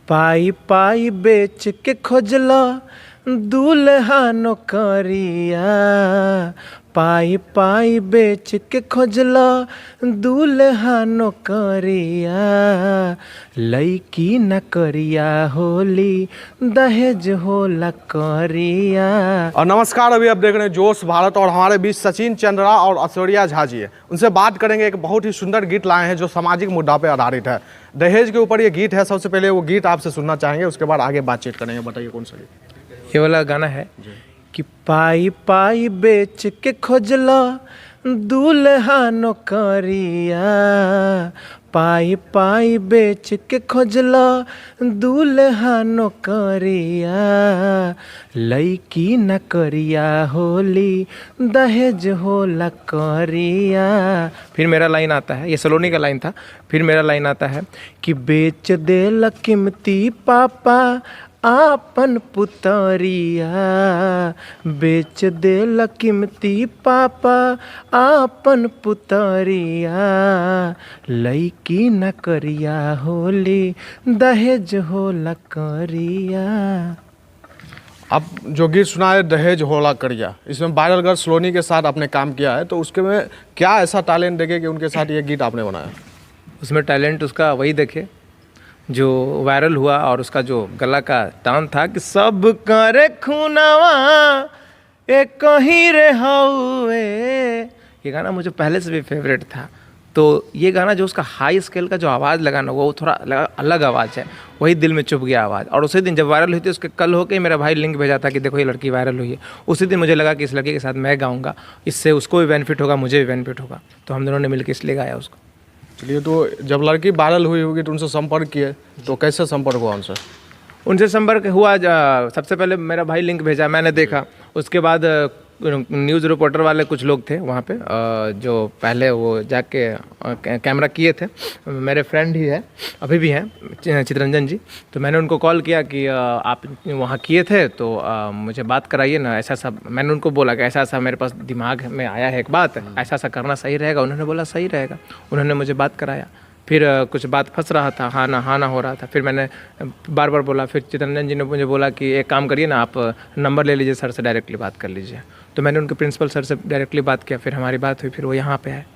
पाई पाई बेच के खोजला दूल्हा नौकरिया, पाई पाई बेच के खोजला दूल्हा नौकरिया, लईकी न करिया होली दहेज होला करिया। और नमस्कार, अभी आप देख रहे हैं जोश भारत और हमारे बीच सचिन चंद्रा और ऐश्वर्या झा जी है। उनसे बात करेंगे। एक बहुत ही सुंदर गीत लाए हैं जो सामाजिक मुद्दा पे आधारित है, दहेज के ऊपर ये गीत है। सबसे पहले वो गीत आपसे सुनना चाहेंगे, उसके बाद आगे बातचीत करेंगे। बताइए कौन सा गीत? ये वाला गाना है कि पाई पाई बेच के खोजला दूल्हा नौकरिया, पाई पाई बेच के खोजला दूल्हा नौकरिया, लईकी न करिया होली दहेज होला करिया। फिर मेरा लाइन आता है, ये सलोनी का लाइन था। फिर मेरा लाइन आता है कि बेच दे कीमती पापा आपन पुतरिया, बेच दे कीमती पापा आपन पुतरिया, लईकी न करिया होली दहेज होला करिया। अब जो गीत सुना है दहेज होला करिया, इसमें वायरल गर्ल सलोनी के साथ आपने काम किया है, तो उसके में क्या ऐसा टैलेंट देखे कि उनके साथ ये गीत आपने बनाया? उसमें टैलेंट उसका वही देखे जो वायरल हुआ, और उसका जो गला का टान था कि सब करे खूनावा एक कहीं रे हउए। ये गाना मुझे पहले से भी फेवरेट था। तो ये गाना जो उसका हाई स्केल का जो आवाज़ लगा ना, वो थोड़ा अलग आवाज़ है, वही दिल में चुभ गया आवाज़। और उसी दिन जब वायरल हुई थी, उसके कल होके मेरा भाई लिंक भेजा था कि देखो ये लड़की वायरल हुई है। उसी दिन मुझे लगा कि इस लड़की के साथ मैं गाऊंगा, इससे उसको भी बेनिफिट होगा, मुझे भी बेनिफिट होगा। तो हम दोनों ने मिलकर इसलिए गाया उसको। चलिए, तो जब लड़की वायरल हुई होगी तो उनसे संपर्क किए, तो कैसे संपर्क हुआ उनसे? उनसे संपर्क हुआ, सबसे पहले मेरा भाई लिंक भेजा, मैंने देखा। उसके बाद न्यूज़ रिपोर्टर वाले कुछ लोग थे वहाँ पे, जो पहले वो जाके कैमरा किए थे, मेरे फ्रेंड ही है, अभी भी हैं, चितरंजन जी। तो मैंने उनको कॉल किया कि आप वहाँ किए थे तो मुझे बात कराइए ना, ऐसा सा। मैंने उनको बोला कि ऐसा ऐसा मेरे पास दिमाग में आया है एक बात, ऐसा ऐसा करना सही रहेगा। उन्होंने बोला सही रहेगा, उन्होंने मुझे बात कराया। फिर कुछ बात फंस रहा था, हाँ ना हो रहा था। फिर मैंने बार बार बोला, फिर चितरंजन जी ने मुझे बोला कि एक काम करिए ना, आप नंबर ले लीजिए सर से, डायरेक्टली बात कर लीजिए। तो मैंने उनके प्रिंसिपल सर से डायरेक्टली बात किया, फिर हमारी बात हुई, फिर वो यहाँ पे है।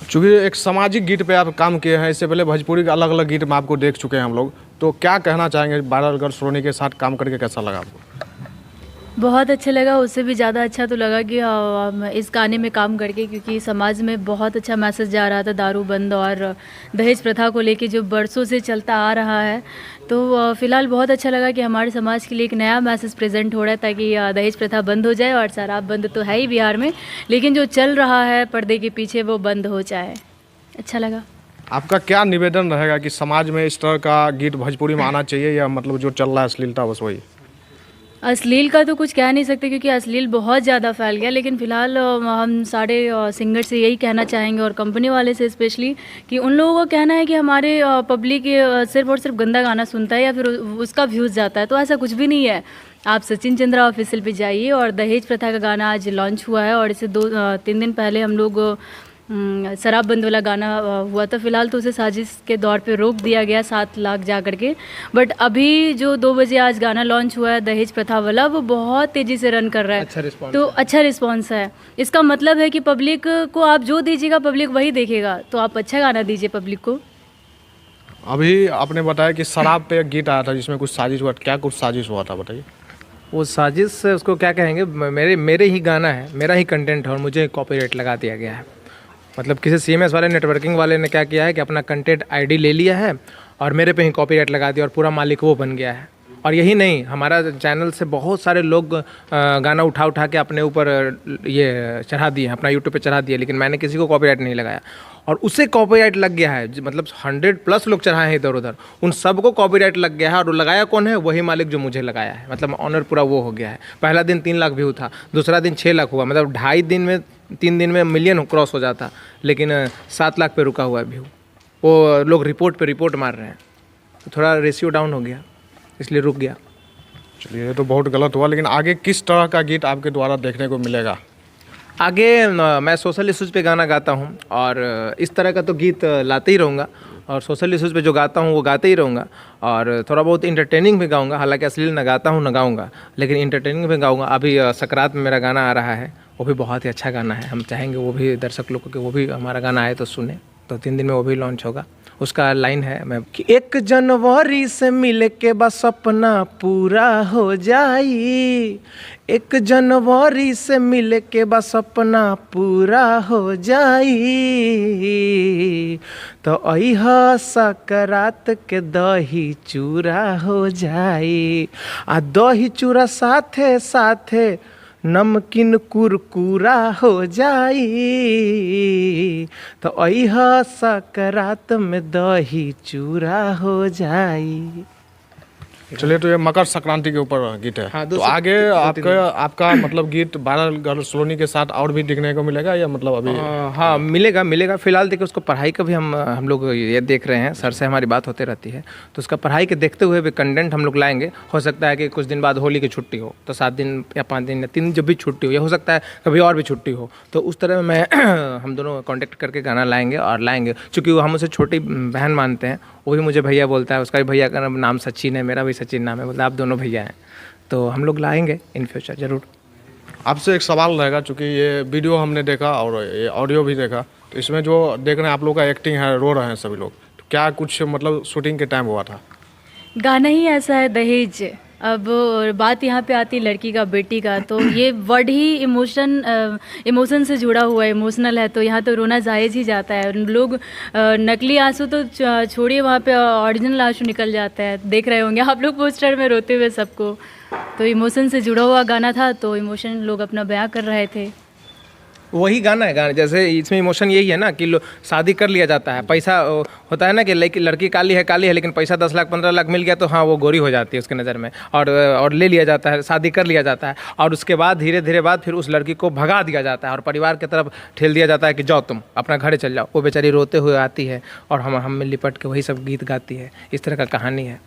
चूँकि एक सामाजिक गीत पे आप काम किए हैं, इससे पहले भोजपुरी के अलग अलग गीत में आपको देख चुके हैं हम लोग, तो क्या कहना चाहेंगे वायरल गर्ल सलोनी के साथ काम करके कैसा लगा आपको? बहुत अच्छा लगा। उससे भी ज़्यादा अच्छा तो लगा कि इस गाने में काम करके, क्योंकि समाज में बहुत अच्छा मैसेज जा रहा था दारू बंद और दहेज प्रथा को लेके जो बरसों से चलता आ रहा है। तो फ़िलहाल बहुत अच्छा लगा कि हमारे समाज के लिए एक नया मैसेज प्रेजेंट हो रहा है, ताकि दहेज प्रथा बंद हो जाए। और शराब बंद तो है ही बिहार में, लेकिन जो चल रहा है पर्दे के पीछे वो बंद हो जाए। अच्छा लगा। आपका क्या निवेदन रहेगा कि समाज में इस तरह का गीत भोजपुरी में आना चाहिए, या मतलब जो चल रहा है अश्लीलता बस वही? अश्लील का तो कुछ कह नहीं सकते, क्योंकि अश्लील बहुत ज़्यादा फैल गया। लेकिन फ़िलहाल हम सारे सिंगर से यही कहना चाहेंगे, और कंपनी वाले से स्पेशली, कि उन लोगों का कहना है कि हमारे पब्लिक सिर्फ और सिर्फ गंदा गाना सुनता है या फिर उसका व्यूज़ जाता है। तो ऐसा कुछ भी नहीं है। आप सचिन चंद्रा ऑफिशियल पे जाइए, और दहेज प्रथा का गाना आज लॉन्च हुआ है, और इसे 2-3 दिन पहले हम लोग शराब बंद वाला गाना हुआ था। फिलहाल तो उसे साजिश के दौर पे रोक दिया गया 7 लाख जा करके। बट अभी जो 2 बजे आज गाना लॉन्च हुआ है दहेज प्रथा वाला, वो बहुत तेज़ी से रन कर रहा है। अच्छा रिस्पॉन्स है। इसका मतलब है कि पब्लिक को आप जो दीजिएगा पब्लिक वही देखेगा। तो आप अच्छा गाना दीजिए पब्लिक को। अभी आपने बताया कि शराब पे एक गीत आया था जिसमें कुछ साजिश हुआ, क्या कुछ साजिश हुआ था बताइए? वो साजिश से उसको क्या कहेंगे, मेरे ही गाना है, मेरा ही कंटेंट है, और मुझे कॉपीराइट लगा दिया गया है। मतलब किसी CMS वाले नेटवर्किंग वाले ने क्या किया है कि अपना कंटेंट ID ले लिया है और मेरे पे ही कॉपीराइट लगा दिया, और पूरा मालिक वो बन गया है। और यही नहीं, हमारा चैनल से बहुत सारे लोग गाना उठा के अपने ऊपर ये चढ़ा दिए, अपना YouTube पे चढ़ा दिए, लेकिन मैंने किसी को कॉपीराइट नहीं लगाया। और उसे कॉपीराइट लग गया है, मतलब 100+ लोग चढ़ाए हैं इधर उधर, उन सबको कॉपीराइट लग गया है। और लगाया कौन है? वही मालिक जो मुझे लगाया है। मतलब ऑनर पूरा वो हो गया है। पहला दिन 3 लाख व्यू था, दूसरा दिन 6 लाख हुआ, मतलब 2.5 दिन में 3 दिन में मिलियन क्रॉस हो जाता, लेकिन 7 लाख पे रुका हुआ है व्यू। वो लोग रिपोर्ट पे रिपोर्ट मार रहे हैं, तो थोड़ा रेशियो डाउन हो गया, इसलिए रुक गया। चलिए, ये तो बहुत गलत हुआ, लेकिन आगे किस तरह का गीत आपके द्वारा देखने को मिलेगा? आगे मैं सोशल इश्यूज़ पे गाना गाता हूँ, और इस तरह का तो गीत लाते ही रहूँगा। और सोशल इश्यूज़ पे जो गाता हूँ वो गाते ही रहूँगा, और थोड़ा बहुत इंटरटेनिंग भी गाऊँगा। हालांकि अश्लील ना गाता हूँ ना गाऊँगा, लेकिन इंटरटेनिंग भी गाऊँगा। अभी सकरात में मेरा गाना आ रहा है, वो भी बहुत ही अच्छा गाना है। हम चाहेंगे वो भी दर्शक लोगों के वो भी हमारा गाना आए तो सुने। तो 3 दिन में वो भी लॉन्च होगा। उसका लाइन है मैं कि 1 जनवरी से मिल के बस सपना पूरा हो जाई, 1 जनवरी से मिल के बस सपना पूरा हो जाई, तो अइहा सकरात के दही चूरा हो जाई, आ दही चूरा साथे साथे नमकीन कुरकुरा हो जाई, तो अइहा सकरात में दही चूरा हो जाई। चलिए, तो ये मकर संक्रांति के ऊपर गीत है। हाँ, तो आगे आपका मतलब गीत 12 गर्ल सलोनी के साथ और भी दिखने को मिलेगा या मतलब अभी? हाँ, मिलेगा। फिलहाल देखिए, उसको पढ़ाई का भी हम लोग ये देख रहे हैं, सर से हमारी बात होते रहती है, तो उसका पढ़ाई के देखते हुए भी कंटेंट हम लोग लाएंगे। हो सकता है कि कुछ दिन बाद होली की छुट्टी हो, तो 7 दिन या 5 दिन या 3 दिन जब भी छुट्टी हो, या हो सकता है कभी और भी छुट्टी हो, तो उस तरह मैं हम दोनों कॉन्टेक्ट करके गाना लाएंगे। चूँकि वो हम उसे छोटी बहन मानते हैं, वो भी मुझे भैया बोलता है। उसका भी भैया का नाम सचिन है, मेरा भी सचिन नाम है, बोलता है आप दोनों भैया हैं। तो हम लोग लाएंगे इन फ्यूचर ज़रूर। आपसे एक सवाल रहेगा, चूँकि ये वीडियो हमने देखा और ये ऑडियो भी देखा, तो इसमें जो देख रहे हैं आप लोग का एक्टिंग है, रो रहे हैं सभी लोग, तो क्या कुछ मतलब शूटिंग के टाइम हुआ था? गाना ही ऐसा है, दहेज। अब बात यहाँ पे आती है लड़की का, बेटी का, तो ये वर्ड ही इमोशन से जुड़ा हुआ है, इमोशनल है, तो यहाँ तो रोना जायज़ ही जाता है। लोग नकली आंसू तो छोड़िए, वहाँ पे ओरिजिनल आंसू निकल जाता है। देख रहे होंगे आप लोग पोस्टर में रोते हुए सबको। तो इमोशन से जुड़ा हुआ गाना था, तो इमोशन लोग अपना बयां कर रहे थे। वही गाना है। गाना जैसे इसमें इमोशन यही है ना कि शादी कर लिया जाता है, पैसा होता है ना कि लड़की काली है लेकिन पैसा 10 लाख 15 लाख मिल गया तो हाँ वो गोरी हो जाती है उसके नज़र में, और ले लिया जाता है, शादी कर लिया जाता है, और उसके बाद धीरे धीरे बाद फिर उस लड़की को भगा दिया जाता है और परिवार की तरफ ठेल दिया जाता है कि जाओ तुम अपना घर चल जाओ। वो बेचारी रोते हुए आती है और हम में लिपट के वही सब गीत गाती है। इस तरह का कहानी है।